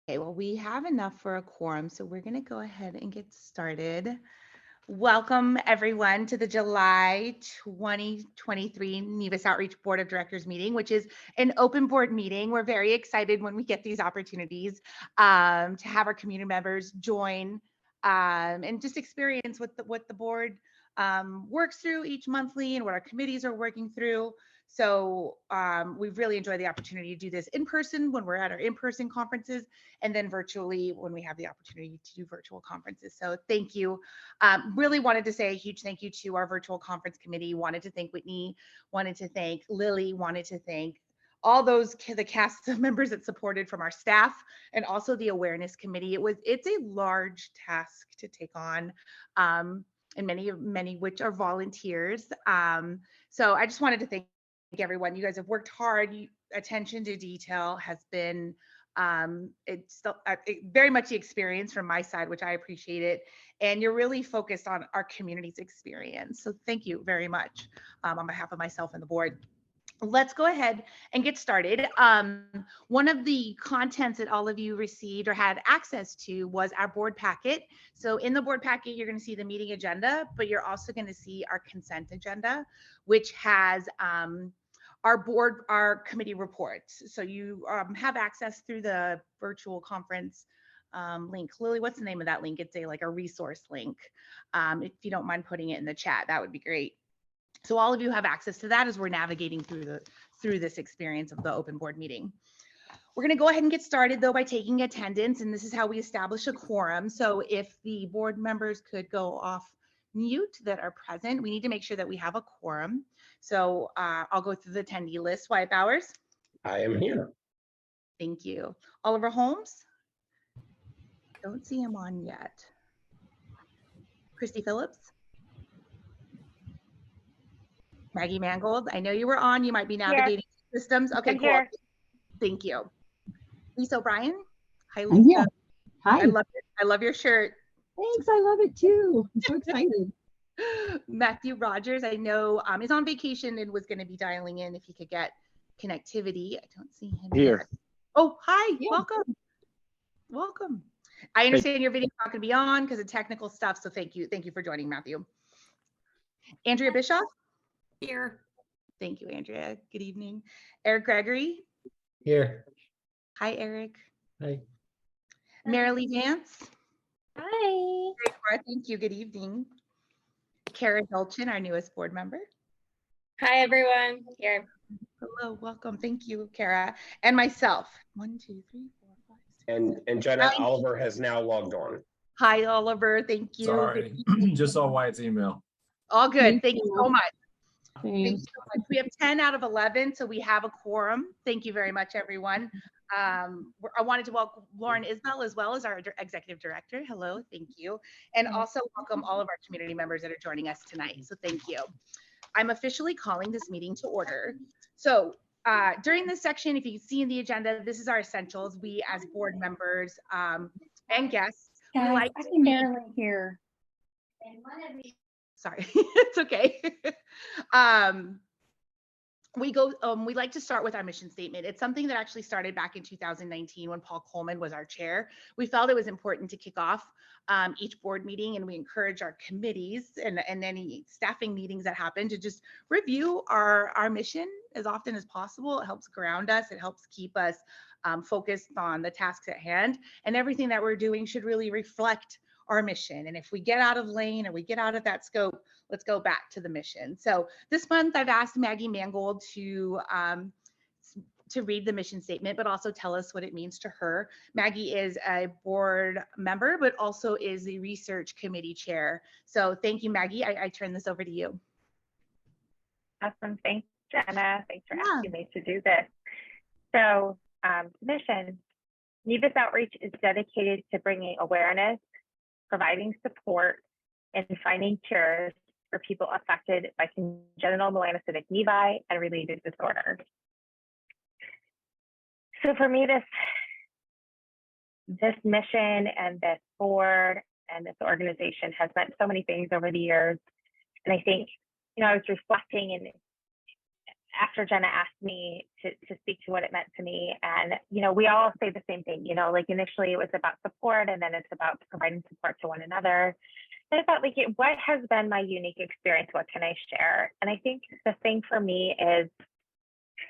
Okay, well, we have enough for a quorum, so we're going to go ahead and get started. Welcome, everyone, to the July 2023 Nevus Outreach Board of Directors meeting, which is an open board meeting. We're very excited when we get these opportunities to have our community members join and just experience what the board works through each monthly and what our committees are working through. So we really enjoy the opportunity to do this in person when we're at our in-person conferences, and then virtually when we have the opportunity to do virtual conferences. So thank you. Really wanted to say a huge thank you to our virtual conference committee. Wanted to thank Whitney, wanted to thank Lily, wanted to thank all those the cast of members that supported from our staff, and also the awareness committee. It's a large task to take on. And many which are volunteers. So I just wanted to thank everyone. You guys have worked hard. Attention to detail has been it's very much the experience from my side, which I appreciate it. And you're really focused on our community's experience. So thank you very much on behalf of myself and the board. Let's go ahead and get started. One of the contents that all of you received or had access to was our board packet. So in the board packet, you're going to see the meeting agenda, but you're also going to see our consent agenda, which has our committee reports. So you have access through the virtual conference link. Lily, what's the name of that link? It's like a resource link. If you don't mind putting it in the chat, that would be great. So all of you have access to that as we're navigating through this experience of the open board meeting. We're going to go ahead and get started though by taking attendance, and this is how we establish a quorum. So if the board members could go off mute that are present, we need to make sure that we have a quorum. So I'll go through the attendee list. Wyatt Bowers. I am here. Thank you. Oliver Holmes. Don't see him on yet. Christy Phillips. Maggie Mangold, I know you were on. You might be navigating systems. Okay, cool. Here. Thank you. Lisa O'Brien. Hi, Lisa. I'm here. Hi. I love your shirt. Thanks. I love it too. I'm so excited. Matthew Rogers, I know is on vacation and was going to be dialing in if he could get connectivity. I don't see him here. Yet. Oh, hi. Yeah. Welcome. Welcome. I understand your video is not going to be on because of technical stuff. So thank you. Thank you for joining, Matthew. Andrea Bischoff. Here. Thank you, Andrea. Good evening. Eric Gregory. Here. Hi, Eric. Hi. Marilee Vance. Hi. Thank you. Good evening. Kara Dolchin, our newest board member. Hi, everyone. Here. Hello, welcome. Thank you, Kara. And myself. 1, 2, 3, 4, 5, 6. And Jenna Oliver has now logged on. Hi, Oliver. Thank you. Sorry, just saw Wyatt's email. All good. Thank you so much. Thank you so much. We have 10 out of 11, so we have a quorum. Thank you very much, everyone. I wanted to welcome Lauren Isbell as well as our executive director. Hello, thank you. And also welcome all of our community members that are joining us tonight. So thank you. I'm officially calling this meeting to order. So during this section, if you can see in the agenda, this is our essentials. We as board members and guests. Guys, like I see Marilyn here. Sorry, it's okay. We like to start with our mission statement. It's something that actually started back in 2019 when Paul Coleman was our chair. We felt it was important to kick off each board meeting, and we encourage our committees and any staffing meetings that happen to just review our mission as often as possible. It helps ground us. It helps keep us focused on the tasks at hand, and everything that we're doing should really reflect our mission. And if we get out of lane or we get out of that scope, let's go back to the mission. So this month I've asked Maggie Mangold to read the mission statement, but also tell us what it means to her. Maggie is a board member, but also is the research committee chair. So thank you, Maggie. I turn this over to you. Awesome. Thanks, Jenna. Thanks for asking me to do this. So mission, Nevus Outreach is dedicated to bringing awareness, providing support, and finding cures for people affected by congenital melanocytic nevi and related disorders. So for me, this mission and this board and this organization has meant so many things over the years. And I think, I was reflecting, and after Jenna asked me to speak to what it meant to me. And, you know, we all say the same thing, you know, like initially it was about support and then it's about providing support to one another. And I thought, like, what has been my unique experience? What can I share? And I think the thing for me is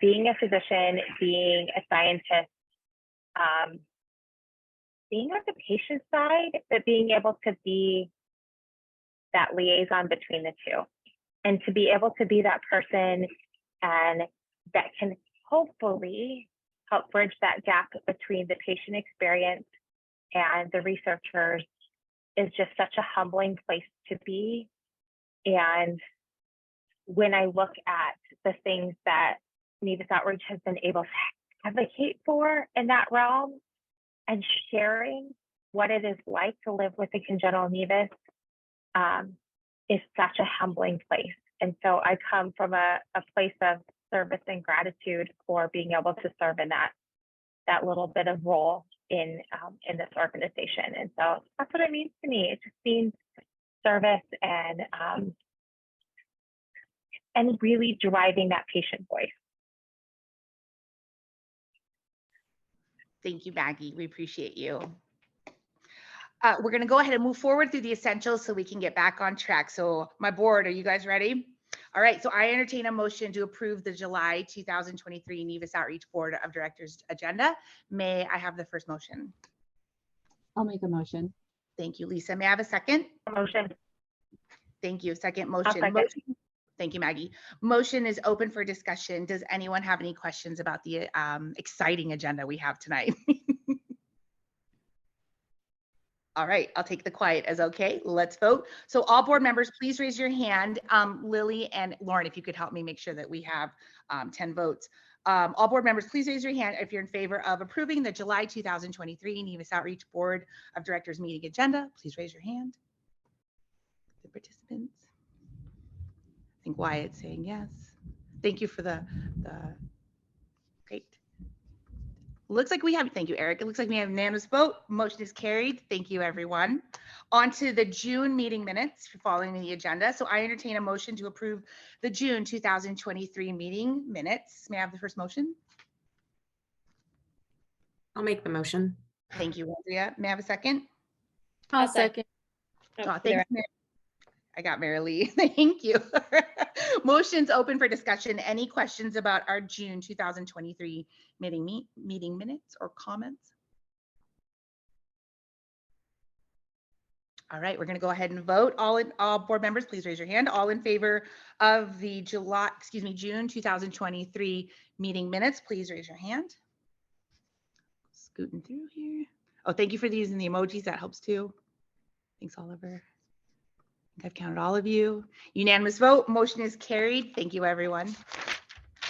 being a physician, being a scientist, being on the patient side, but being able to be that liaison between the two and to be able to be that person and that can hopefully help bridge that gap between the patient experience and the researchers is just such a humbling place to be. And when I look at the things that Nevus Outreach has been able to advocate for in that realm and sharing what it is like to live with a congenital nevus is such a humbling place. And so I come from a place of service and gratitude for being able to serve in that little bit of role in this organization. And so that's what it means to me. It just means service and really driving that patient voice. Thank you, Maggie. We appreciate you. We're going to go ahead and move forward through the essentials so we can get back on track. So my board, are you guys ready? All right, so I entertain a motion to approve the July 2023 Nevus Outreach Board of Directors agenda. May I have the first motion? I'll make a motion. Thank you, Lisa. May I have a second? Motion. Thank you. Second I'll motion. second. Thank you, Maggie. Motion is open for discussion. Does anyone have any questions about the exciting agenda we have tonight? All right, I'll take the quiet as okay. Let's vote. So all board members, please raise your hand. Lily and Lauren, if you could help me make sure that we have 10 votes. All board members, please raise your hand if you're in favor of approving the July 2023 Nevus Outreach Board of Directors meeting agenda. Please raise your hand. The participants. I think Wyatt's saying yes. Thank you for the great. Looks like we have, thank you, Eric. It looks like we have unanimous vote. Motion is carried. Thank you, everyone. On to the June meeting minutes following the agenda. So I entertain a motion to approve the June 2023 meeting minutes. May I have the first motion? I'll make the motion. Thank you, Andrea. May I have a second? I'll second. Oh, thanks, Mary. I got Mary Lee. Thank you. Motion's open for discussion. Any questions about our June 2023 meeting minutes or comments? All right, we're going to go ahead and vote. All board members, please raise your hand. All in favor of the June 2023 meeting minutes, please raise your hand. Scooting through here. Oh, thank you for using the emojis. That helps too. Thanks, Oliver. I've counted all of you. Unanimous vote. Motion is carried. Thank you, everyone.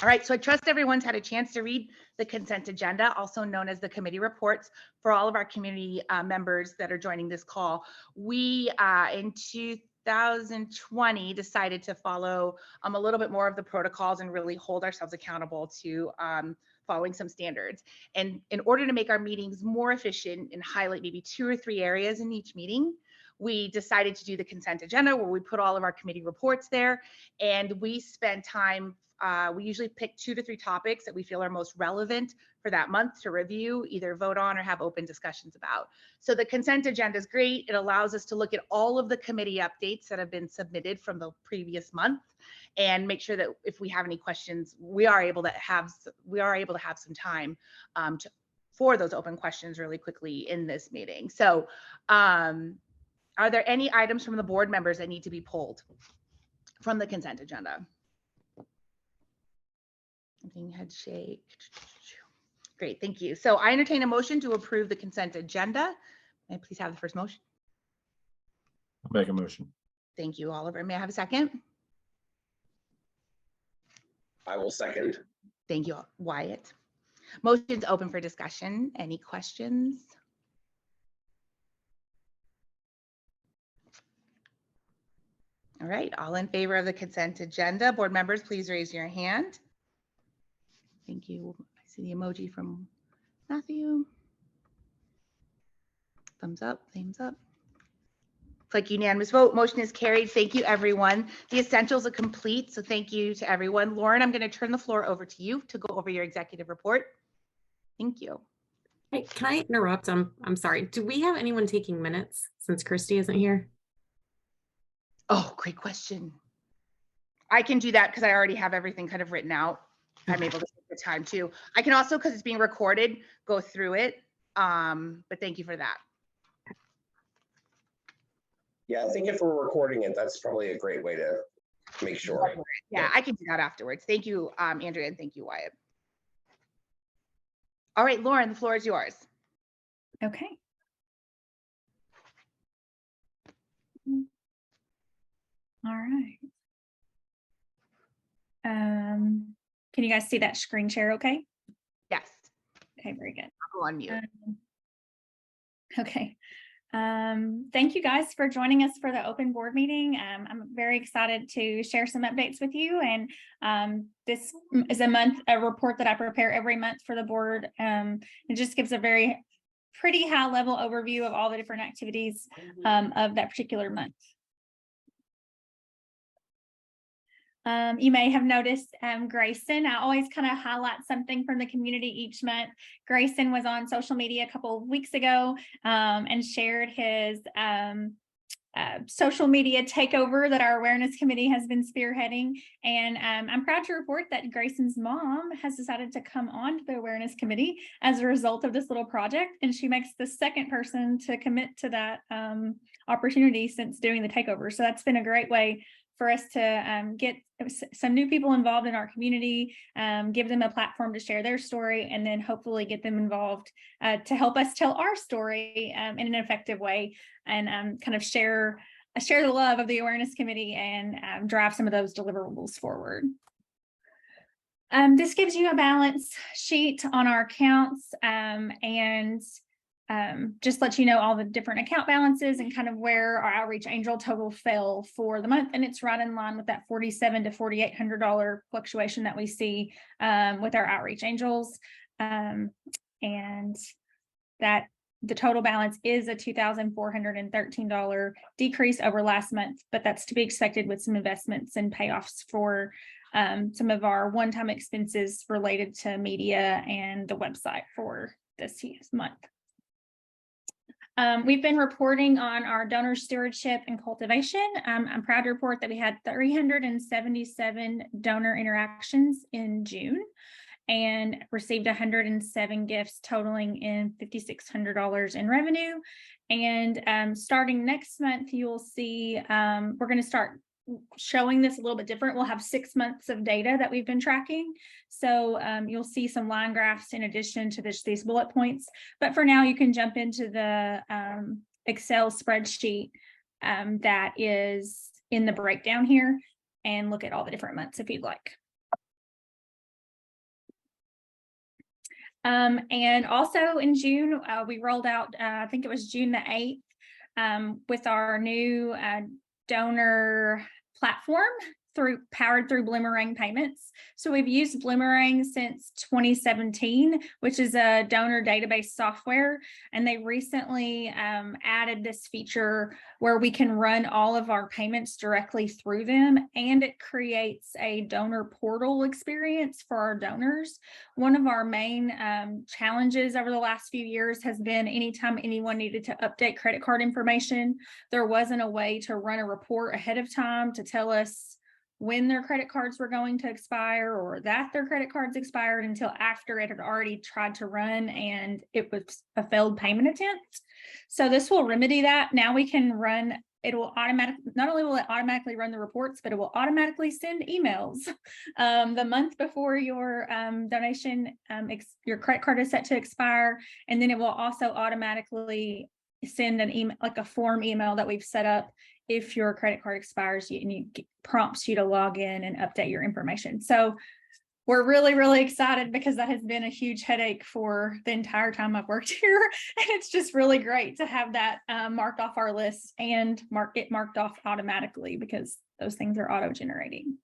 All right, so I trust everyone's had a chance to read the consent agenda, also known as the committee reports, for all of our community members that are joining this call. We, in 2020, decided to follow a little bit more of the protocols and really hold ourselves accountable to following some standards. And in order to make our meetings more efficient and highlight maybe 2 or 3 areas in each meeting, we decided to do the consent agenda where we put all of our committee reports there, and we spend time, we usually pick 2 to 3 topics that we feel are most relevant for that month to review, either vote on or have open discussions about. So the consent agenda is great. It allows us to look at all of the committee updates that have been submitted from the previous month and make sure that if we have any questions, we are able to have some time for those open questions really quickly in this meeting. So are there any items from the board members that need to be pulled from the consent agenda? Head shake. Great, thank you. So I entertain a motion to approve the consent agenda. May I please have the first motion? I'll make a motion. Thank you, Oliver. May I have a second? I will second. Thank you, Wyatt. Motion's open for discussion. Any questions? All right, all in favor of the consent agenda, board members, please raise your hand. Thank you. I see the emoji from Matthew. Thumbs up, thumbs up. It's like unanimous vote. Motion is carried. Thank you, everyone. The essentials are complete, so thank you to everyone. Lauren, I'm going to turn the floor over to you to go over your executive report. Thank you. Hey, can I interrupt? I'm sorry. Do we have anyone taking minutes since Christy isn't here? Oh, great question. I can do that because I already have everything kind of written out. I'm able to take the time too. I can also, because it's being recorded, go through it. But thank you for that. Yeah, I think if we're recording it, that's probably a great way to make sure. Yeah, I can do that afterwards. Thank you, Andrea, and thank you, Wyatt. All right, Lauren, the floor is yours. Okay. All right. Can you guys see that screen share okay? Yes, Okay, very good. I'll go on mute. Okay. Thank you guys for joining us for the open board meeting. I'm very excited to share some updates with you. And this is a report that I prepare every month for the board. It just gives a pretty high level overview of all the different activities of that particular month. You may have noticed Grayson. I always kind of highlight something from the community each month. Grayson was on social media a couple of weeks ago and shared his social media takeover that our awareness committee has been spearheading. And I'm proud to report that Grayson's mom has decided to come on to the awareness committee as a result of this little project. And she makes the second person to commit to that opportunity since doing the takeover. So that's been a great way for us to get some new people involved in our community, give them a platform to share their story, and then hopefully get them involved to help us tell our story in an effective way, and kind of share the love of the awareness committee and drive some of those deliverables forward. This gives you a balance sheet on our accounts and just let you know all the different account balances and kind of where our outreach angel total fell for the month. And it's right in line with that $4,700 to $4,800 fluctuation that we see with our outreach angels. And that the total balance is a $2,413 decrease over last month, but that's to be expected with some investments and payoffs for some of our one-time expenses related to media and the website for this month. We've been reporting on our donor stewardship and cultivation. I'm proud to report that we had 377 donor interactions in June and received 107 gifts totaling in $5,600 in revenue. And starting next month, you'll see we're going to start showing this a little bit different. We'll have 6 months of data that we've been tracking. So you'll see some line graphs in addition to these bullet points. But for now, you can jump into the Excel spreadsheet that is in the breakdown here and look at all the different months if you'd like. And also in June, we rolled out, I think it was June the 8th, with our new donor platform powered through Bloomerang Payments. So we've used Bloomerang since 2017, which is a donor database software. And they recently added this feature where we can run all of our payments directly through them. And it creates a donor portal experience for our donors. One of our main challenges over the last few years has been anytime anyone needed to update credit card information, there wasn't a way to run a report ahead of time to tell us when their credit cards were going to expire or that their credit cards expired until after it had already tried to run and it was a failed payment attempt. So this will remedy that. Now we can run, it will not only will it automatically run the reports, but it will automatically send emails the month before your donation, your credit card is set to expire. And then it will also automatically send an email, like a form email that we've set up if your credit card expires and it prompts you to log in and update your information. So we're really, really excited because that has been a huge headache for the entire time I've worked here. And it's just really great to have that marked off our list and marked off automatically because those things are auto-generating.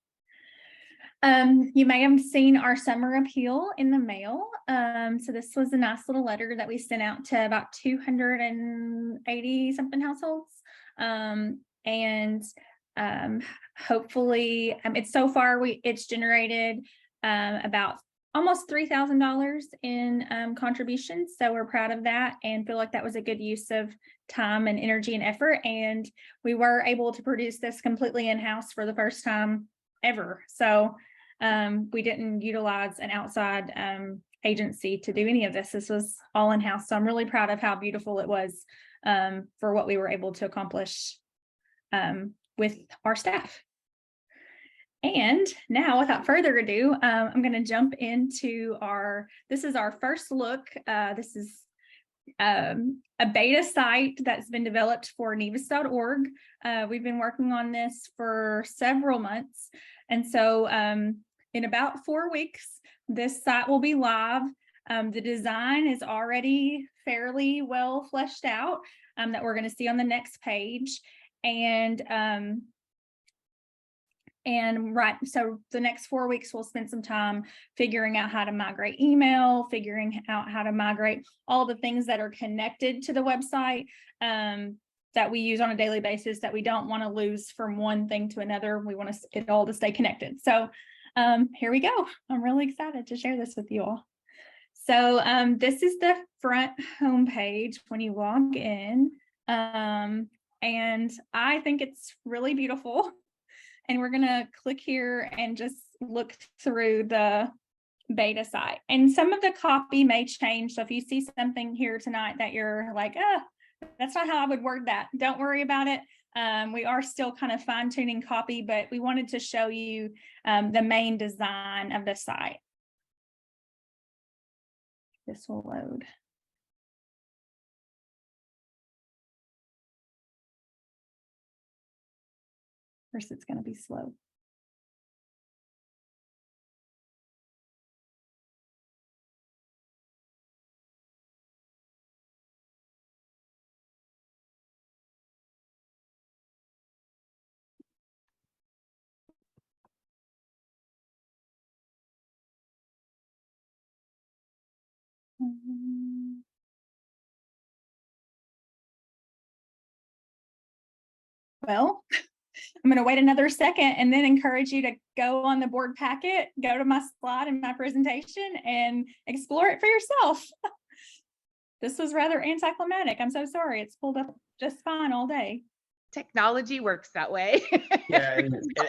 You may have seen our summer appeal in the mail. So this was a nice little letter that we sent out to about 280 something households. And hopefully, it's so far it's generated about almost $3,000 in contributions. So we're proud of that and feel like that was a good use of time and energy and effort. And we were able to produce this completely in-house for the first time ever. So we didn't utilize an outside agency to do any of this. This was all in-house. So I'm really proud of how beautiful it was for what we were able to accomplish with our staff. And now, without further ado, I'm going to jump into this is our first look. This is a beta site that's been developed for Nevus.org. We've been working on this for several months. And so in about 4 weeks, this site will be live. The design is already fairly well fleshed out that we're going to see on the next page. And right, so the next 4 weeks, we'll spend some time figuring out how to migrate email, figuring out how to migrate all the things that are connected to the website that we use on a daily basis that we don't want to lose from one thing to another. We want it all to stay connected. So here we go. I'm really excited to share this with you all. So this is the front homepage when you log in. And I think it's really beautiful. And we're going to click here and just look through the beta site. And some of the copy may change. So if you see something here tonight that you're like, that's not how I would word that, don't worry about it. We are still kind of fine-tuning copy, but we wanted to show you the main design of the site. This will load. First, it's going to be slow. Well, I'm going to wait another second and then encourage you to go on the board packet, go to my slide and my presentation and explore it for yourself. This was rather anticlimactic. I'm so sorry. It's pulled up just fine all day. Technology works that way. Yeah,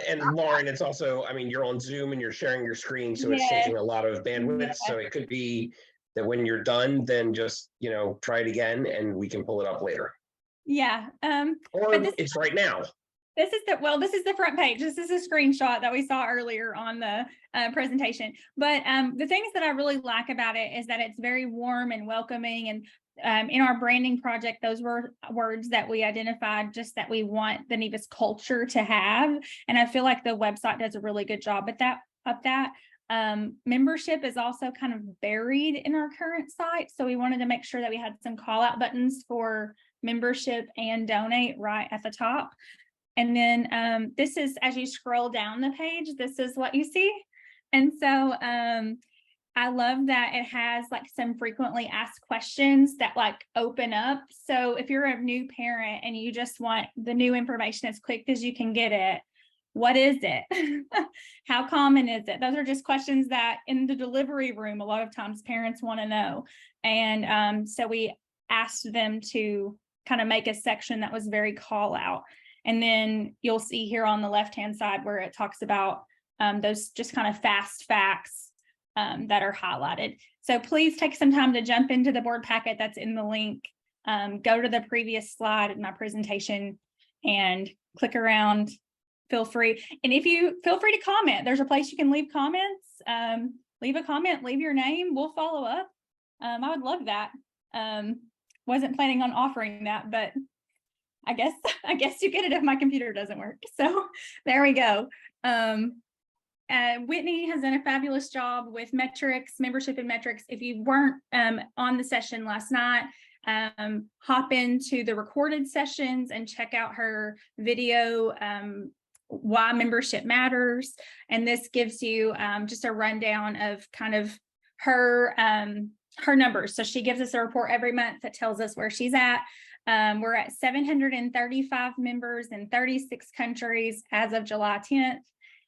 and Lauren, it's also, I mean, you're on Zoom and you're sharing your screen, so it's Yeah. taking a lot of bandwidth. Yeah. So it could be that when you're done, then just, try it again and we can pull it up later. Yeah. Or it's right now. This is the front page. This is a screenshot that we saw earlier on the presentation. But the things that I really like about it is that it's very warm and welcoming. And in our branding project, those were words that we identified just that we want the Nevus culture to have. And I feel like the website does a really good job at that. Membership is also kind of buried in our current site. So we wanted to make sure that we had some call out buttons for membership and donate right at the top. And then this is, as you scroll down the page, this is what you see. And so I love that it has like some frequently asked questions that like open up. So if you're a new parent and you just want the new information as quick as you can get it, what is it? How common is it? Those are just questions that in the delivery room, a lot of times parents want to know. And so we asked them to kind of make a section that was very call out. And then you'll see here on the left-hand side where it talks about those just kind of fast facts that are highlighted. So please take some time to jump into the board packet that's in the link. Go to the previous slide in my presentation and click around. Feel free. And if you feel free to comment, there's a place you can leave comments. Leave a comment, leave your name. We'll follow up. I would love that. Wasn't planning on offering that, but I guess you get it if my computer doesn't work. So there we go. Whitney has done a fabulous job with metrics, membership and metrics. If you weren't on the session last night, hop into the recorded sessions and check out her video, Why Membership Matters. And this gives you just a rundown of kind of her numbers. So she gives us a report every month that tells us where she's at. We're at 735 members in 36 countries as of July 10th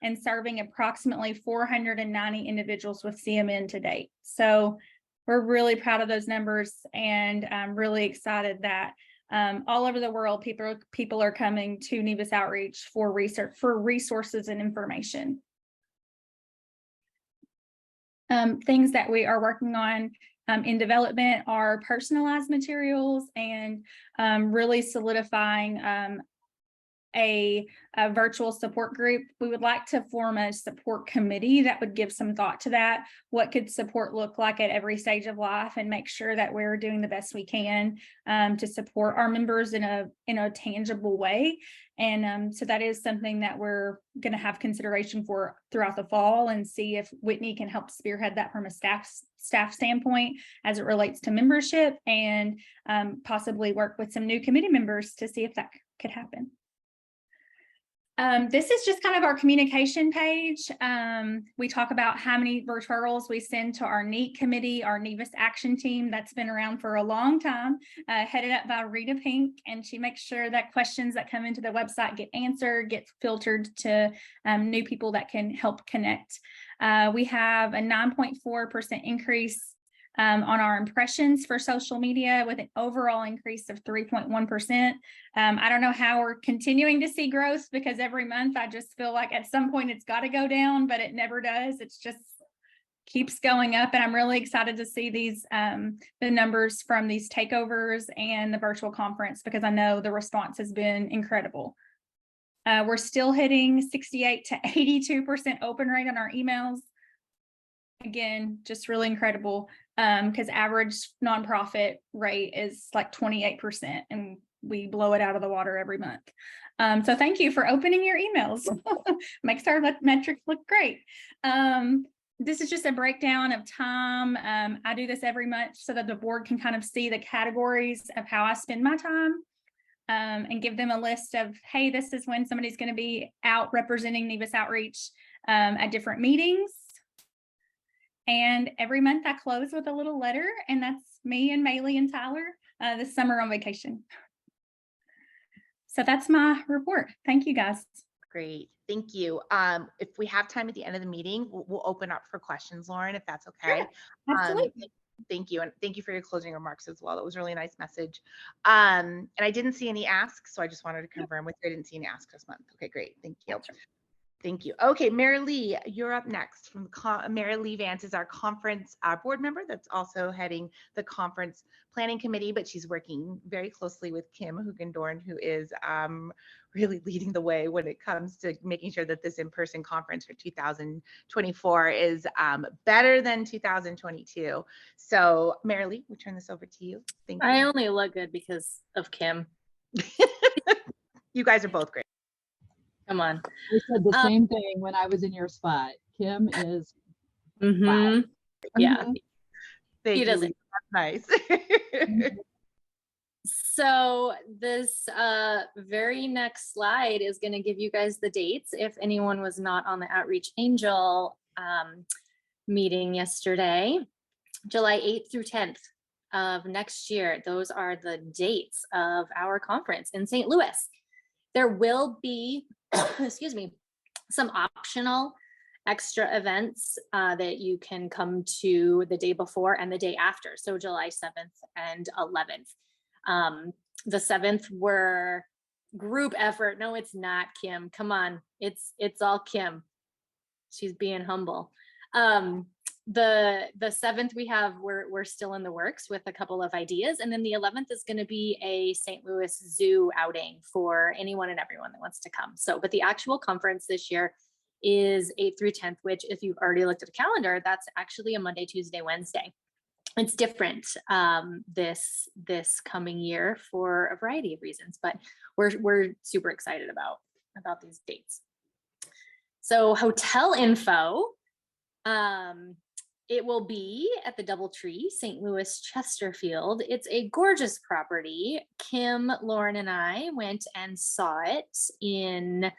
and serving approximately 490 individuals with CMN to date. So we're really proud of those numbers, and I'm really excited that all over the world, people are coming to Nevus Outreach for research, for resources and information. Things that we are working on in development are personalized materials and really solidifying a virtual support group. We would like to form a support committee that would give some thought to that. What could support look like at every stage of life, and make sure that we're doing the best we can to support our members in a tangible way. And so that is something that we're going to have consideration for throughout the fall, and see if Whitney can help spearhead that from a staff standpoint as it relates to membership, and possibly work with some new committee members to see if that could happen. This is just kind of our communication page. We talk about how many referrals we send to our NEAT committee, our Nevus action team that's been around for a long time, headed up by Rita Pink, and she makes sure that questions that come into the website get answered, get filtered to new people that can help connect. We have a 9.4% increase on our impressions for social media, with an overall increase of 3.1%. I don't know how we're continuing to see growth, because every month I just feel like at some point it's got to go down, but it never does. It's just keeps going up, and I'm really excited to see these the numbers from these takeovers and the virtual conference, because I know the response has been incredible. We're still hitting 68 to 82% open rate on our emails. Again, just really incredible, because average nonprofit rate is like 28%, and we blow it out of the water every month. So thank you for opening your emails. Makes our metrics look great. This is just a breakdown of time. I do this every month so that the board can kind of see the categories of how I spend my time, and give them a list of, hey, this is when somebody's going to be out representing Nevus Outreach at different meetings. And every month I close with a little letter, and that's me and Maylee and Tyler this summer on vacation. So that's my report. Thank you, guys. Great, thank you. If we have time at the end of the meeting, we'll open up for questions, Lauren, if that's okay. Sure, absolutely. Thank you, and thank you for your closing remarks as well. That was a really nice message. And I didn't see any asks, so I just wanted to confirm with you. I didn't see any asks this month. Okay, great, thank you. Thank you. Okay, Mary Lee, you're up next. Mary Lee Vance is our conference board member that's also heading the conference planning committee, but she's working very closely with Kim Hugendorn, who is really leading the way when it comes to making sure that this in-person conference for 2024 is better than 2022. So Mary Lee, we turn this over to you. Thank you. I only look good because of Kim. You guys are both great. Come on. I said the same thing when I was in your spot. Kim is wow. Yeah. Thank He you. doesn't. That's nice. So this very next slide is going to give you guys the dates. If anyone was not on the Outreach Angel meeting yesterday, July 8th through 10th of next year, those are the dates of our conference in St. Louis. There will be, excuse me, some optional extra events that you can come to the day before and the day after. So July 7th and 11th. The 7th were group effort. No, it's not, Kim. Come on. It's all Kim. She's being humble. The 7th we're still in the works with a couple of ideas. And then the 11th is going to be a St. Louis Zoo outing for anyone and everyone that wants to come. So, but the actual conference this year is 8th through 10th, which if you've already looked at a calendar, that's actually a Monday, Tuesday, Wednesday. It's different this coming year for a variety of reasons, but we're super excited about these dates. So hotel info, it will be at the DoubleTree, St. Louis Chesterfield. It's a gorgeous property. Kim, Lauren, and I went and saw it in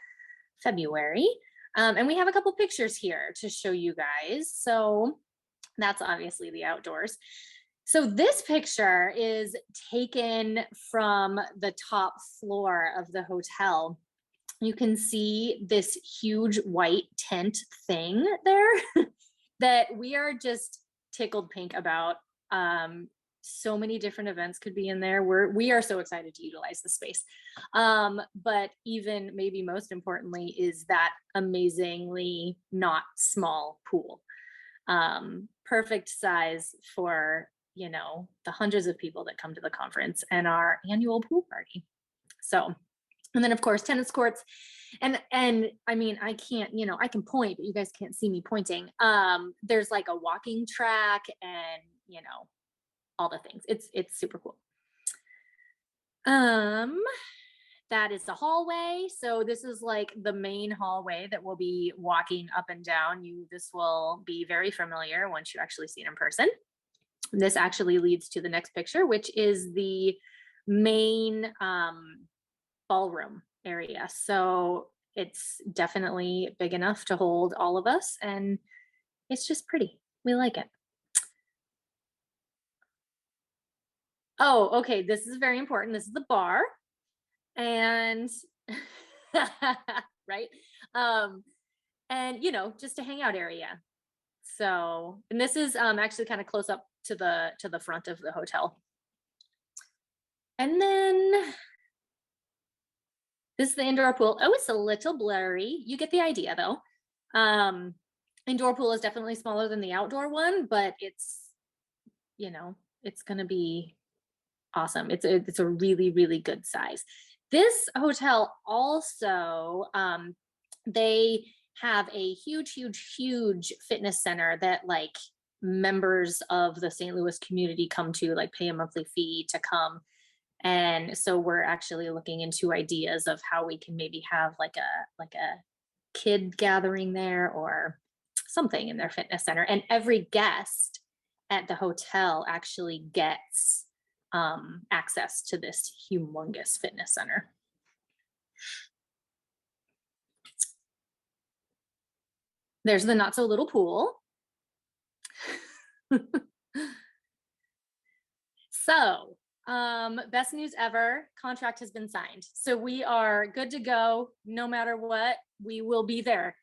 February. And we have a couple pictures here to show you guys. So that's obviously the outdoors. So this picture is taken from the top floor of the hotel. You can see this huge white tent thing there that we are just tickled pink about. So many different events could be in there. We are so excited to utilize the space. But even maybe most importantly is that amazingly not small pool. Perfect size for, you know, the hundreds of people that come to the conference and our annual pool party. So, and then of course tennis courts, and I mean, I can't, you know, I can point, but you guys can't see me pointing. There's like a walking track and, you know, all the things. It's super cool. That is the hallway. So this is like the main hallway that we'll be walking up and down. This will be very familiar once you actually see it in person. This actually leads to the next picture, which is the main ballroom area. So it's definitely big enough to hold all of us, and it's just pretty. We like it. Oh, okay. This is very important. This is the bar. And right. And you know, just a hangout area. So, and this is actually kind of close up to the front of the hotel. And then this is the indoor pool. Oh, it's a little blurry. You get the idea though. Indoor pool is definitely smaller than the outdoor one, but it's, you know, it's going to be awesome. It's a really, really good size. This hotel also, they have a huge fitness center that like members of the St. Louis community come to, like pay a monthly fee to come. And so we're actually looking into ideas of how we can maybe have like a kid gathering there or something in their fitness center. And every guest at the hotel actually gets access to this humongous fitness center. There's the not so little pool. So, best news ever, contract has been signed. So we are good to go no matter what. We will be there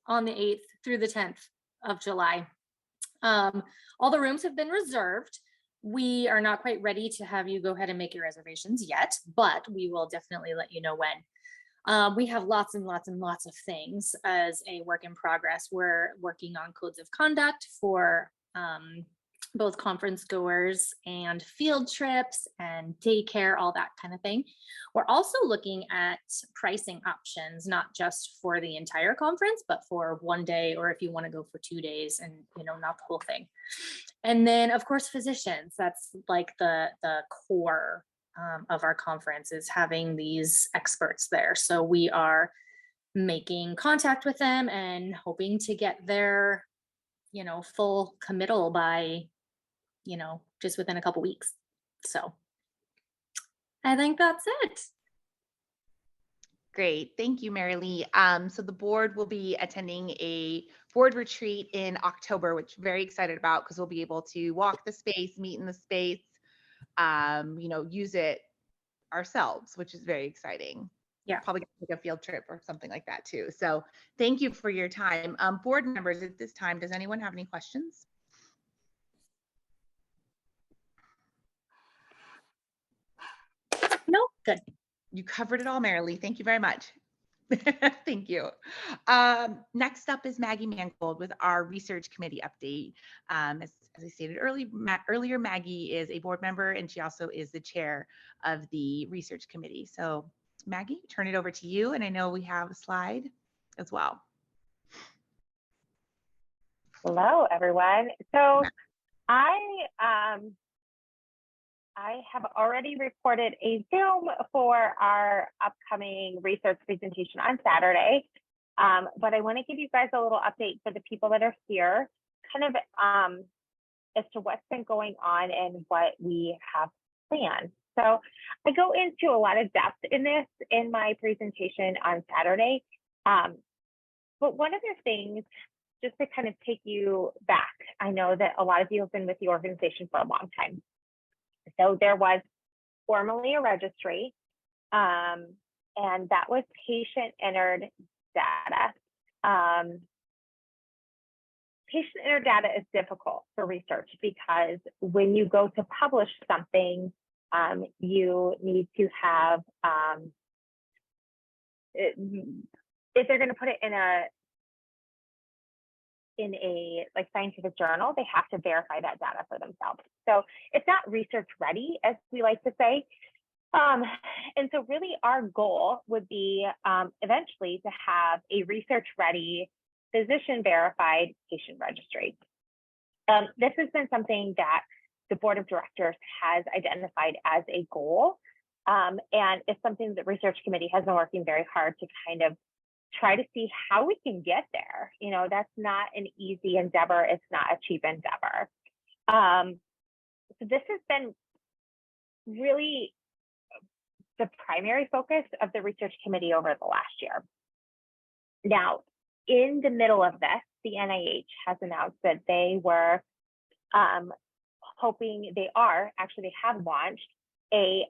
on the 8th through the 10th of July. All the rooms have been reserved. We are not quite ready to have you go ahead and make your reservations yet, but we will definitely let you know when. We have lots and lots of things as a work in progress. We're working on codes of conduct for both conference goers and field trips and daycare, all that kind of thing. We're also looking at pricing options, not just for the entire conference, but for one day, or if you want to go for 2 days and, you know, not the whole thing. And then of course, physicians, that's like the core of our conference, is having these experts there. So we are making contact with them and hoping to get their, you know, full committal by, you know, just within a couple weeks. So I think that's it. Great. Thank you, Mary Lee. So the board will be attending a board retreat in October, which I'm very excited about because we'll be able to walk the space, meet in the space, you know, use it ourselves, which is very exciting. Yeah. Probably gonna take a field trip or something like that too. So thank you for your time. Board members at this time, does anyone have any questions? No, good. You covered it all, Mary Lee. Thank you very much. Thank you. Next up is Maggie Mangold with our research committee update. As I stated earlier, Maggie is a board member and she also is the chair of the research committee. So Maggie, turn it over to you. And I know we have a slide as well. Hello, everyone. So I have already recorded a Zoom for our upcoming research presentation on Saturday, but I want to give you guys a little update for the people that are here, kind of as to what's been going on and what we have planned. So I go into a lot of depth in this in my presentation on Saturday, but one of the things just to kind of take you back, I know that a lot of you have been with the organization for a long time. So there was formerly a registry, and that was patient-entered data. Patient-entered data is difficult for research because when you go to publish something, you need to have, if they're going to put it in a like scientific journal, they have to verify that data for themselves. So it's not research ready, as we like to say. And so really our goal would be eventually to have a research ready, physician verified patient registry. This has been something that the board of directors has identified as a goal. And it's something that research committee has been working very hard to kind of try to see how we can get there. You know, that's not an easy endeavor. It's not a cheap endeavor. So this has been really the primary focus of the research committee over the last year. Now, in the middle of this, the NIH has announced that they were they have launched a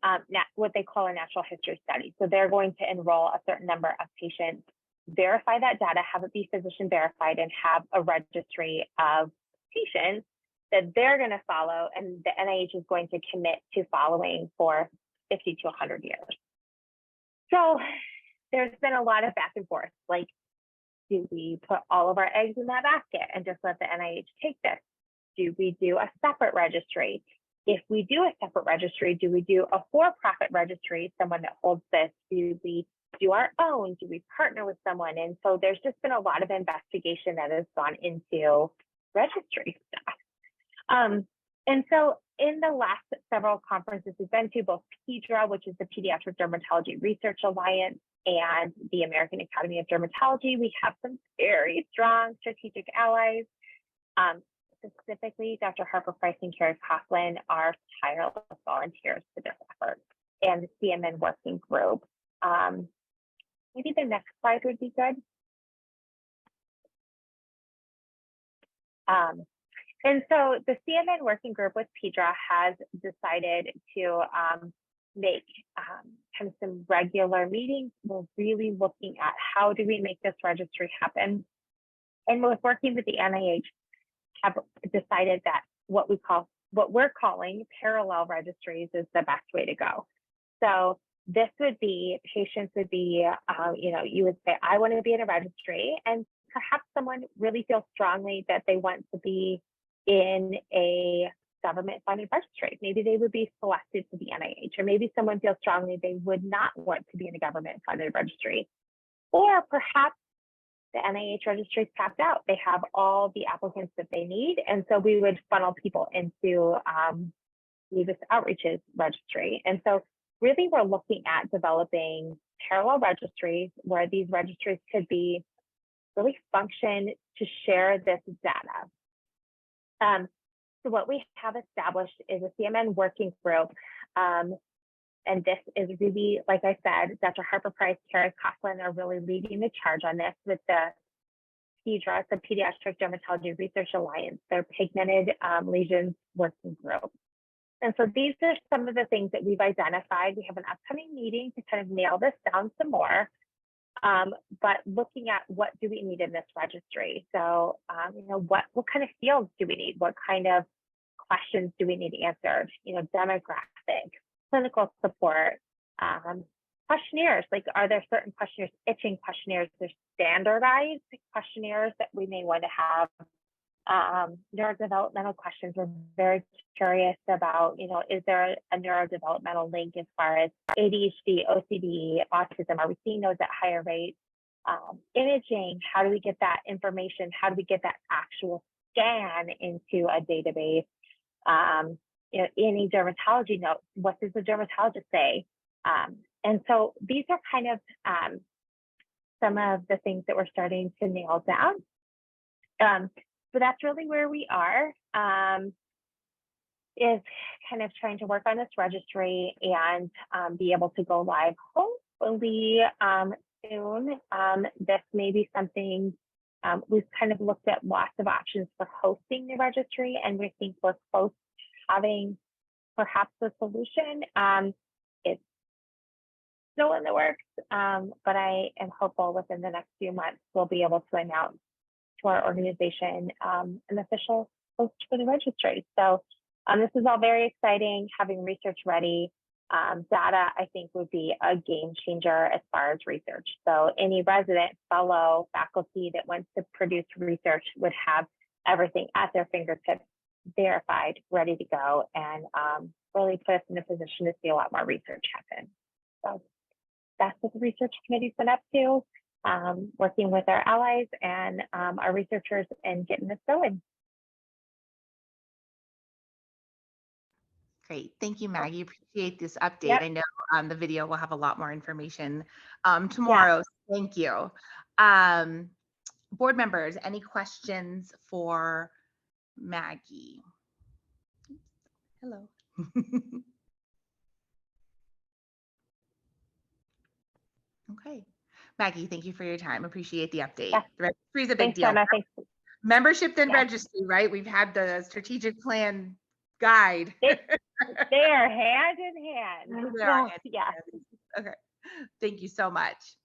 what they call a natural history study. So they're going to enroll a certain number of patients, verify that data, have it be physician verified, and have a registry of patients that they're going to follow, and the NIH is going to commit to following for 50 to 100 years. So there's been a lot of back and forth, like, do we put all of our eggs in that basket and just let the NIH take this? Do we do a separate registry? If we do a separate registry, do we do a for-profit registry, someone that holds this? Do we do our own? Do we partner with someone? And so there's just been a lot of investigation that has gone into registry stuff. And so in the last several conferences we've been to, both PEDRA, which is the Pediatric Dermatology Research Alliance, and the American Academy of Dermatology, we have some very strong strategic allies. Specifically, Dr. Harper Price and Carrie Coughlin are tireless volunteers for this effort, and the CMN working group. Maybe the next slide would be good. And so the CMN working group with PEDRA has decided to make kind of some regular meetings. We're really looking at how do we make this registry happen. And with working with the NIH, have decided that what we're calling parallel registries is the best way to go. So this would be, patients would be, you would say, I want to be in a registry, and perhaps someone really feels strongly that they want to be in a government funded registry. Maybe they would be selected to the NIH, or maybe someone feels strongly they would not want to be in a government funded registry. Or perhaps the NIH registry is tapped out. They have all the applicants that they need. And so we would funnel people into Nevus Outreach's registry. And so really we're looking at developing parallel registries where these registries could be really function to share this data. So what we have established is a CMN working group. And this is really, like I said, Dr. Harper Price, Carrie Coughlin are really leading the charge on this with the PEDRA, the Pediatric Dermatology Research Alliance, their pigmented lesions working group. And so these are some of the things that we've identified. We have an upcoming meeting to kind of nail this down some more. But looking at what do we need in this registry? So, what kind of fields do we need? What kind of questions do we need answered? Demographic, clinical support, questionnaires. Like, are there certain questionnaires, itching questionnaires? There's standardized questionnaires that we may want to have. Neurodevelopmental questions. We're very curious about, is there a neurodevelopmental link as far as ADHD, OCD, autism? Are we seeing those at higher rates? Imaging, how do we get that information? How do we get that actual scan into a database? Any dermatology note, what does the dermatologist say? And so these are kind of some of the things that we're starting to nail down. So that's really where we are, is kind of trying to work on this registry and be able to go live hopefully soon. This may be something We've kind of looked at lots of options for hosting the registry, and we think we're close to having perhaps a solution. It's still in the works, but I am hopeful within the next few months we'll be able to announce to our organization an official host for the registry. So this is all very exciting. Having research ready, data, I think, would be a game changer as far as research. So any resident, fellow, faculty that wants to produce research would have everything at their fingertips, verified, ready to go, and really put us in a position to see a lot more research happen. So that's what the research committee's been up to, working with our allies and our researchers and getting this going. Great. Thank you, Maggie. Appreciate this update. Yep. I know the video will have a lot more information tomorrow. So thank you. Board members, any questions for Maggie? Hello. Okay. Maggie, thank you for your time. Appreciate the update. Yeah. The registry is a big Thanks, deal. Jenna. Thanks. Membership then Yeah. registry, right? We've had the strategic plan guide. They are hand in hand. They are hand in Yeah. hand. Okay. Thank you so much.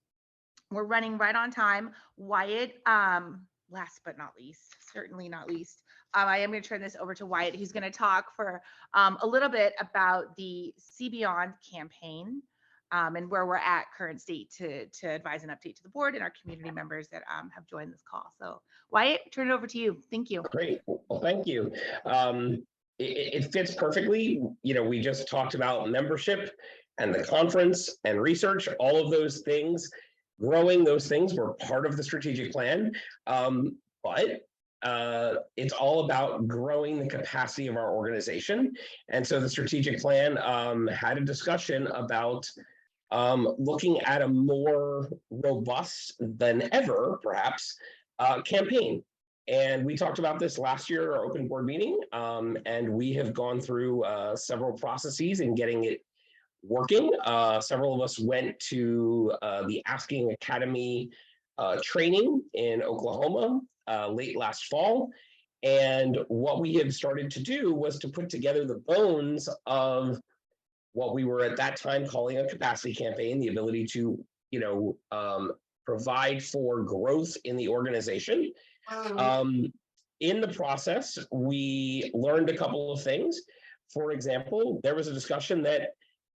We're running right on time. Wyatt, last but not least, certainly not least, I am going to turn this over to Wyatt. He's going to talk for a little bit about the See Beyond campaign and where we're at current state to advise and update to the board and our community members that have joined this call. So Wyatt, turn it over to you. Thank you. Great. Well, thank you. It fits perfectly. You know, we just talked about membership and the conference and research, all of those things. Growing those things were part of the strategic plan, but it's all about growing the capacity of our organization. And so the strategic plan had a discussion about looking at a more robust than ever, perhaps, campaign. And we talked about this last year at our open board meeting, and we have gone through several processes in getting it working. Several of us went to the Asking Academy training in Oklahoma late last fall. And what we had started to do was to put together the bones of what we were at that time calling a capacity campaign, the ability to, provide for growth in the organization. In the process, we learned a couple of things. For example, there was a discussion that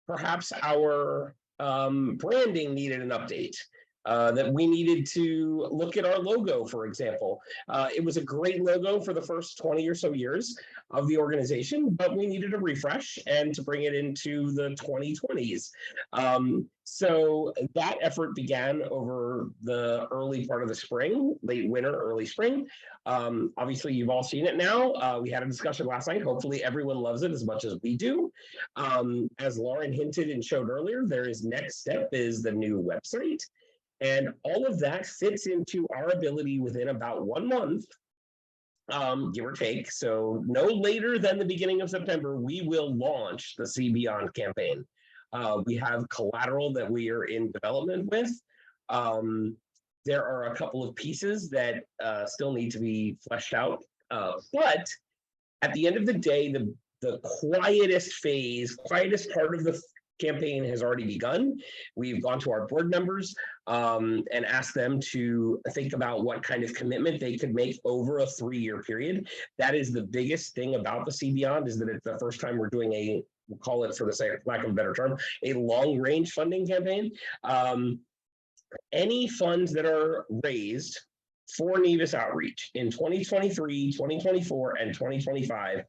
perhaps our branding needed an update, that we needed to look at our logo, for example. It was a great logo for the first 20 or so years of the organization, but we needed a refresh and to bring it into the 2020s. So that effort began over the early part of the spring, late winter, early spring. Obviously, you've all seen it now. We had a discussion last night. Hopefully, everyone loves it as much as we do. As Lauren hinted and showed earlier, there is next step is the new website. And all of that fits into our ability within about 1 month, give or take. So no later than the beginning of September, we will launch the See Beyond campaign. We have collateral that we are in development with. There are a couple of pieces that still need to be fleshed out. But at the end of the day, the quietest part of the campaign has already begun. We've gone to our board members and asked them to think about what kind of commitment they could make over a 3-year period. That is the biggest thing about the See Beyond, is that it's the first time we're doing we'll call it, for the lack of a better term, a long-range funding campaign. Any funds that are raised for Nevus Outreach in 2023, 2024, and 2025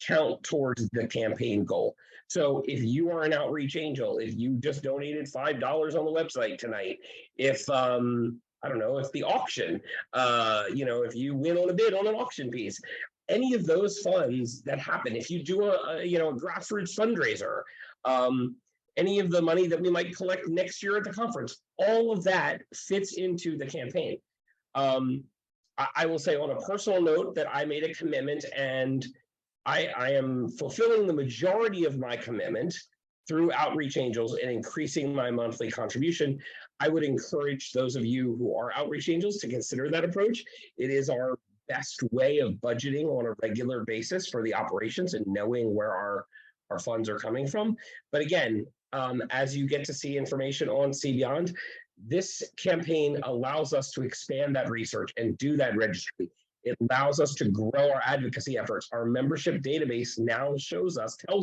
count towards the campaign goal. So if you are an outreach angel, if you just donated $5 on the website tonight, if I don't know, if the auction, if you win on a bid on an auction piece, any of those funds that happen, if you do a grassroots fundraiser, any of the money that we might collect next year at the conference, all of that fits into the campaign. I will say on a personal note that I made a commitment, and I am fulfilling the majority of my commitment through Outreach Angels and increasing my monthly contribution. I would encourage those of you who are Outreach Angels to consider that approach. It is our best way of budgeting on a regular basis for the operations and knowing where our funds are coming from. But again, as you get to see information on See Beyond, this campaign allows us to expand that research and do that registry. It allows us to grow our advocacy efforts. Our membership database now tells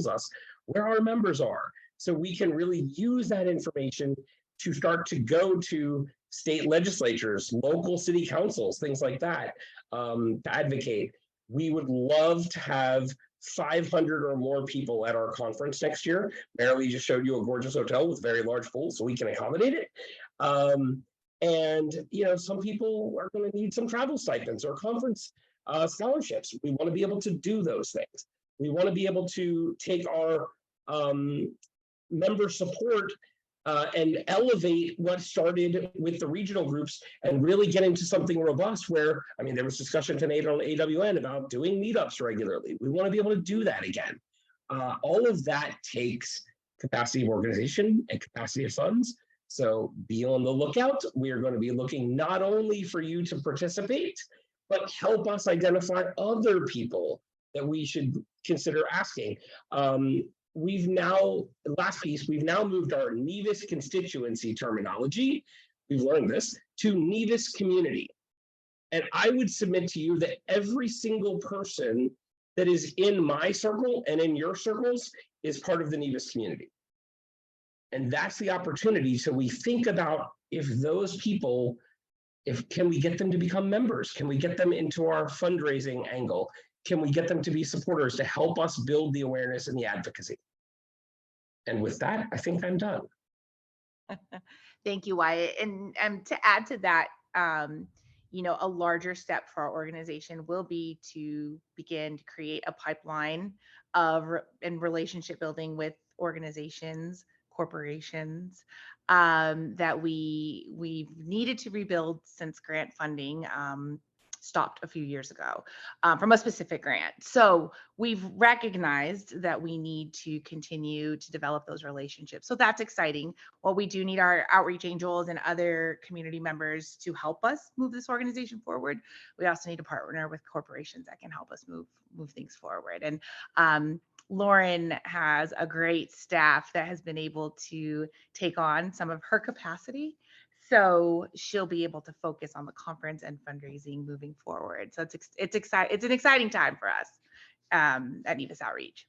us where our members are. So we can really use that information to start to go to state legislatures, local city councils, things like that, to advocate. We would love to have 500 or more people at our conference next year. Marilee just showed you a gorgeous hotel with very large pools, so we can accommodate it. And some people are going to need some travel stipends or conference scholarships. We want to be able to do those things. We want to be able to take our member support and elevate what started with the regional groups and really get into something robust where, I mean, there was discussion tonight on AWN about doing meetups regularly. We want to be able to do that again. All of that takes capacity of organization and capacity of funds. So be on the lookout. We are going to be looking not only for you to participate, but help us identify other people that we should consider asking. We've now moved our Nevus constituency terminology, we've learned this, to Nevus community. And I would submit to you that every single person that is in my circle and in your circles is part of the Nevus community. And that's the opportunity. So we think about if those people, can we get them to become members? Can we get them into our fundraising angle? Can we get them to be supporters to help us build the awareness and the advocacy? And with that, I think I'm done. Thank you, Wyatt. And to add to that, a larger step for our organization will be to begin to create a pipeline and relationship building with organizations, corporations that we've needed to rebuild since grant funding stopped a few years ago from a specific grant. So we've recognized that we need to continue to develop those relationships. So that's exciting. Well, we do need our Outreach Angels and other community members to help us move this organization forward. We also need to partner with corporations that can help us move things forward. And Lauren has a great staff that has been able to take on some of her capacity. So she'll be able to focus on the conference and fundraising moving forward. So it's exciting. It's an exciting time for us at Nevus Outreach.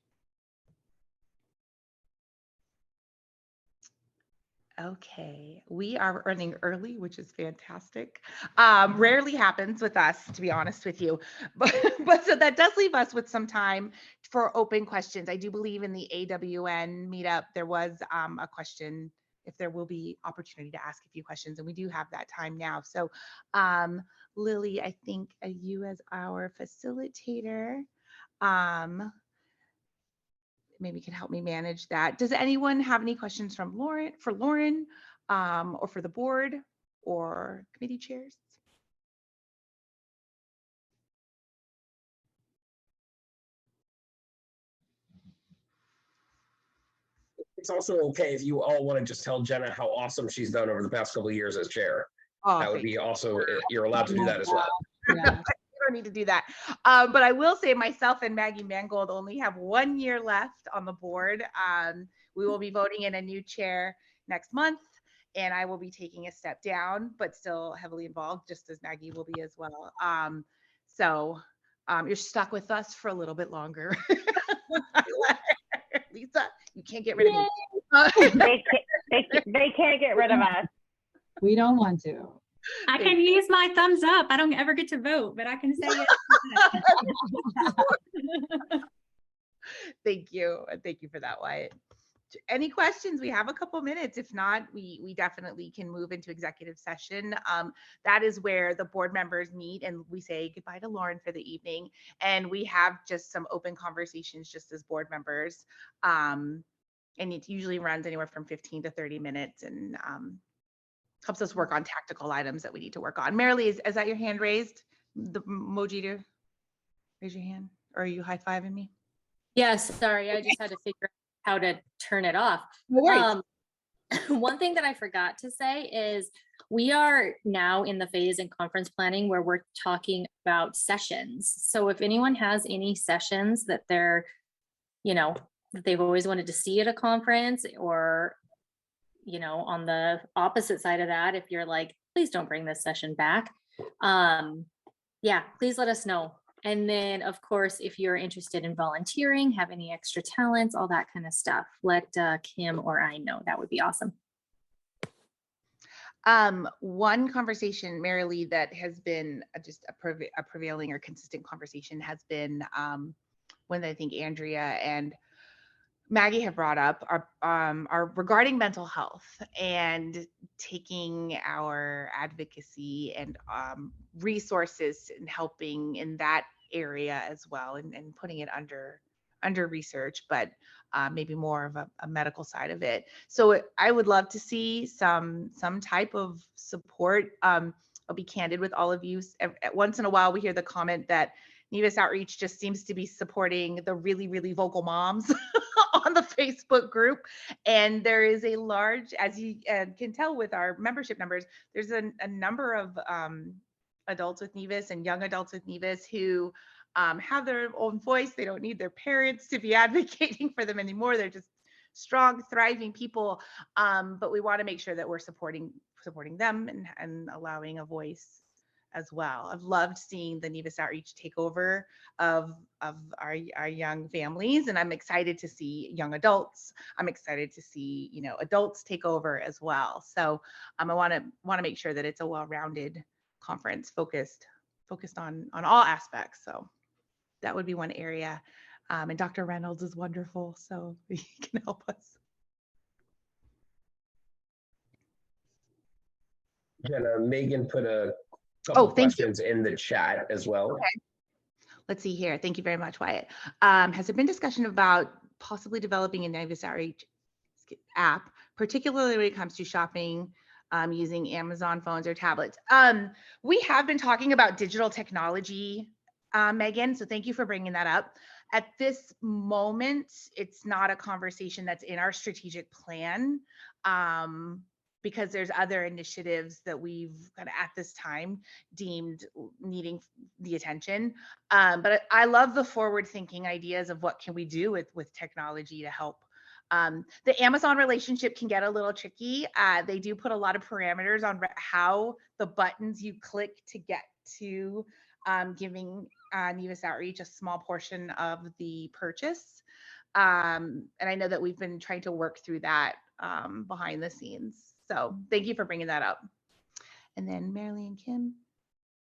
Okay, we are running early, which is fantastic. Rarely happens with us, to be honest with you, but so that does leave us with some time for open questions. I do believe in the AWN meetup there was a question if there will be opportunity to ask a few questions, and we do have that time now. So Lily, I think you as our facilitator maybe can help me manage that. Does anyone have any questions from Lauren or for the board or committee chairs? It's also okay if you all want to just tell Jenna how awesome she's done over the past couple of years as chair. Oh, that would be also, you're allowed to do that as well. Yeah. I don't need to do that. But I will say myself and Maggie Mangold only have 1 year left on the board. We will be voting in a new chair next month, and I will be taking a step down, but still heavily involved, just as Maggie will be as well. So you're stuck with us for a little bit longer. Lisa, you can't get rid of me. They can't get rid of us. We don't want to. I can use my thumbs up. I don't ever get to vote, but I can say it. Thank you. Thank you for that, Wyatt. Any questions? We have a couple minutes. If not, we definitely can move into executive session. That is where the board members meet and we say goodbye to Lauren for the evening. And we have just some open conversations just as board members. And it usually runs anywhere from 15 to 30 minutes and helps us work on tactical items that we need to work on. Marilee, is that your hand raised? The emoji to raise your hand? Or are you high-fiving me? Yes, sorry, I just had to figure out how to turn it off. No worries. One thing that I forgot to say is we are now in the phase in conference planning where we're talking about sessions. So if anyone has any sessions that they're, that they've always wanted to see at a conference, or, on the opposite side of that, if you're like, please don't bring this session back. Yeah, please let us know. And then, of course, if you're interested in volunteering, have any extra talents, all that kind of stuff, let Kim or I know. That would be awesome. One conversation, Marilee, that has been just a prevailing or consistent conversation has been one that I think Andrea and Maggie have brought up are regarding mental health and taking our advocacy and resources and helping in that area as well, and putting it under research, but maybe more of a medical side of it. So I would love to see some type of support. I'll be candid with all of you. Once in a while, we hear the comment that Nevus Outreach just seems to be supporting the really, really vocal moms on the Facebook group. And there is a large, as you can tell with our membership numbers, there's a number of adults with Nevus and young adults with Nevus who have their own voice. They don't need their parents to be advocating for them anymore. They're just strong, thriving people. But we want to make sure that we're supporting them and allowing a voice as well. I've loved seeing the Nevus Outreach take over of our young families, and I'm excited to see young adults. I'm excited to see adults take over as well. So I want to make sure that it's a well-rounded conference focused on all aspects. So that would be one area. And Dr. Reynolds is wonderful, so he can help us. Jenna, Megan put a couple questions in the chat as well. Okay. Let's see here. Thank you very much, Wyatt. Has there been discussion about possibly developing a Nevus Outreach app, particularly when it comes to shopping using Amazon phones or tablets? We have been talking about digital technology, Megan, so thank you for bringing that up. At this moment, it's not a conversation that's in our strategic plan. Because there's other initiatives that we've kind of at this time deemed needing the attention. But I love the forward thinking ideas of what can we do with technology to help. The Amazon relationship can get a little tricky. They do put a lot of parameters on how the buttons you click to get to giving Nevus Outreach a small portion of the purchase. And I know that we've been trying to work through that behind the scenes. So thank you for bringing that up. And then Marilee and Kim,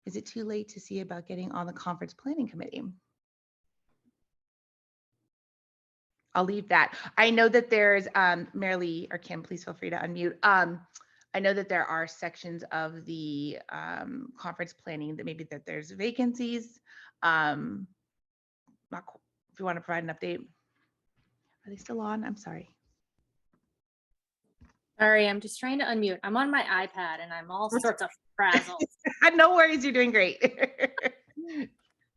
is it too late to see about getting on the conference planning committee? I'll leave that. I know that there's Marilee or Kim, please feel free to unmute. I know that there are sections of the conference planning that maybe that there's vacancies. If you want to provide an update. Are they still on? I'm sorry. Sorry, I'm just trying to unmute. I'm on my iPad and I'm all sorts of frazzled. No worries, you're doing great.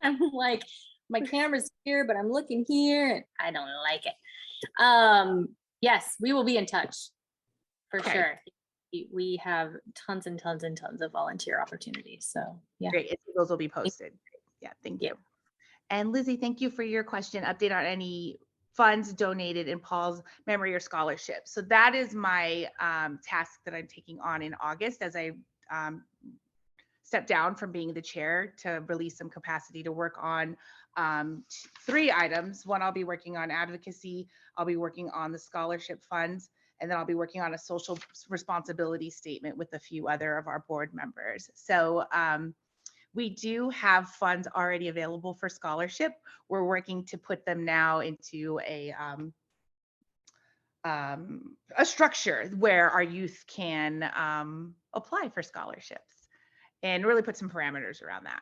I'm like, my camera's here, but I'm looking here and I don't like it. Yes, we will be in touch for sure. We have tons and tons and tons of volunteer opportunities. So yeah. Great, those will be posted. Yeah, thank you. And Lizzie, thank you for your question. Update on any funds donated in Paul's memory or scholarship. So that is my task that I'm taking on in August as I step down from being the chair to release some capacity to work on 3 items. One, I'll be working on advocacy. I'll be working on the scholarship funds, and then I'll be working on a social responsibility statement with a few other of our board members. So we do have funds already available for scholarship. We're working to put them now into a structure where our youth can apply for scholarships and really put some parameters around that.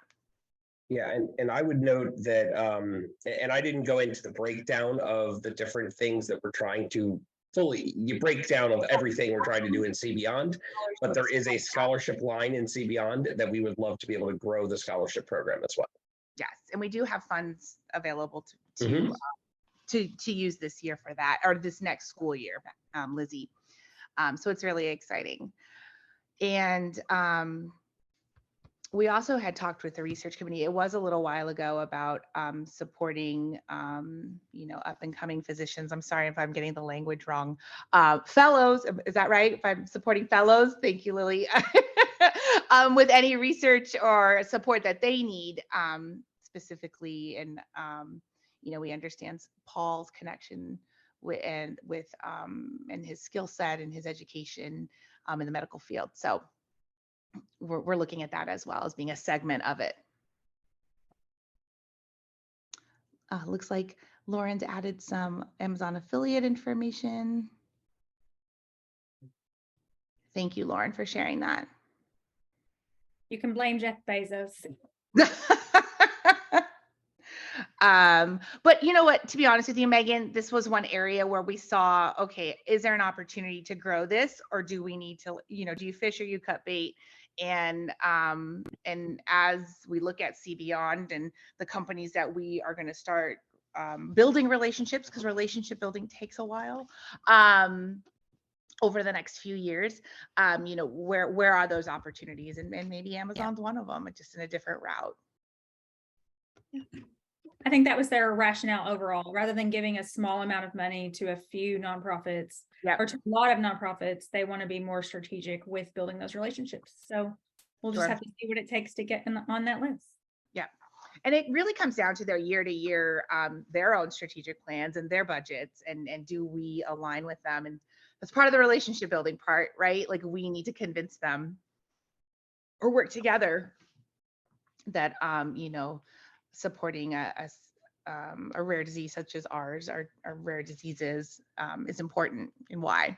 Yeah, and I would note that, and I didn't go into the breakdown of the different things that we're trying to you break down of everything we're trying to do in See Beyond, but there is a scholarship line in See Beyond that we would love to be able to grow the scholarship program as well. Yes, and we do have funds available to to use this year for that, or this next school year, Lizzie. So it's really exciting. And we also had talked with the research committee. It was a little while ago about supporting, up and coming physicians. I'm sorry if I'm getting the language wrong. Fellows, is that right? If I'm supporting fellows, thank you, Lily. With any research or support that they need, specifically, and we understand Paul's connection with and his skill set and his education in the medical field. So we're looking at that as well as being a segment of it. Looks like Lauren's added some Amazon affiliate information. Thank you, Lauren, for sharing that. You can blame Jeff Bezos. But you know what, to be honest with you, Megan, this was one area where we saw, okay, is there an opportunity to grow this, or do we need to, do you fish or you cut bait? And as we look at See Beyond and the companies that we are going to start building relationships, because relationship building takes a while, over the next few years, where are those opportunities? And maybe Amazon's one of them, just in a different route. I think that was their rationale overall, rather than giving a small amount of money to a few nonprofits or to a lot of nonprofits, they want to be more strategic with building those relationships. So we'll just have to see what it takes to get on that list. Yeah. And it really comes down to their year to year, their own strategic plans and their budgets, and do we align with them? And that's part of the relationship building part, right? Like, we need to convince them or work together that, supporting a rare disease such as ours, or rare diseases, is important, and why.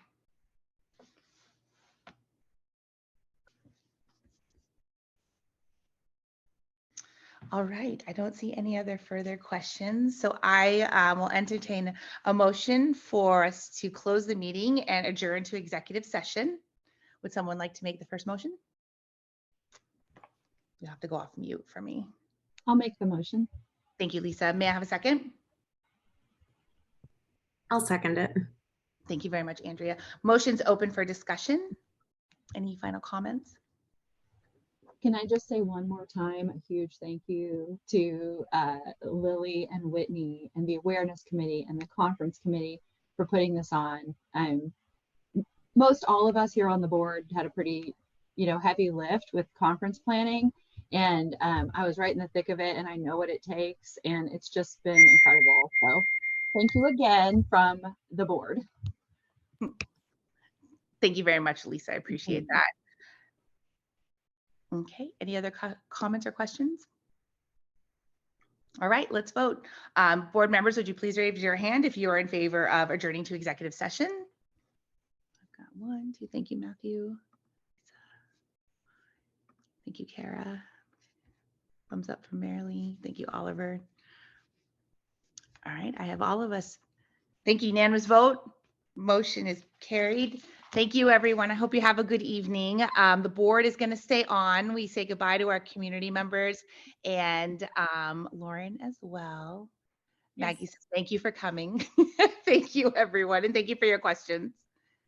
All right, I don't see any other further questions. So I will entertain a motion for us to close the meeting and adjourn to executive session. Would someone like to make the first motion? You have to go off mute for me. I'll make the motion. Thank you, Lisa. May I have a second? I'll second it. Thank you very much, Andrea. Motion's open for discussion. Any final comments? Can I just say one more time a huge thank you to Lily and Whitney and the Awareness Committee and the Conference Committee for putting this on. Most all of us here on the board had a pretty, heavy lift with conference planning, and I was right in the thick of it, and I know what it takes, and it's just been incredible. So thank you again from the board. Thank you very much, Lisa. I appreciate that. Okay, any other comments or questions? All right, let's vote. Board members, would you please raise your hand if you are in favor of adjourning to executive session? I've got 1, 2, thank you, Matthew. Thank you, Kara. Thumbs up from Marilee. Thank you, Oliver. All right, I have all of us. Thank you, unanimous vote. Motion is carried. Thank you, everyone. I hope you have a good evening. The board is going to stay on. We say goodbye to our community members and Lauren as well. Yes. Maggie says thank you for coming. Thank you, everyone, and thank you for your questions.